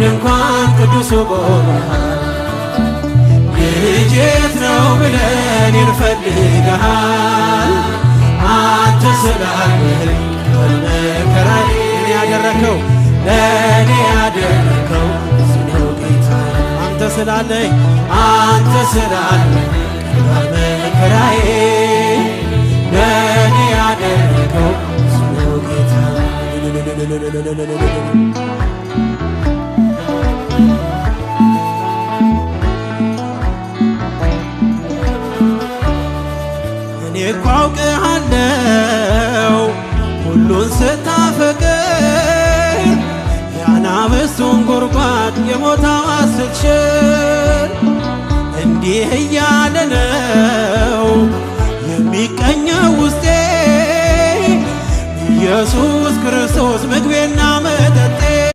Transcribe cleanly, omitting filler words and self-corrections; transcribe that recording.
ድንኳን ቅዱሱ ቆመሃል። ልጄ የት ነው ብለን እንፈልግሃል። አንተ ስላለኝ በመከራዬ ያደረከው ለእኔ ያደረከው ብዙ ነው ጌታ። አንተ ስላለኝ በመከራዬ ለእኔ ያደረከው ብዙ ነው ጌታ። እኔ እኮ አውቅሃለው ሁሉን ስታፈቅር የአናብስቱን ጉድጓድ የሞት አዋጅ ስትሽር እንዲህ እያለ ነው የሚቀኘው ውስጤ ኢየሱስ ክርስቶስ ምግቤና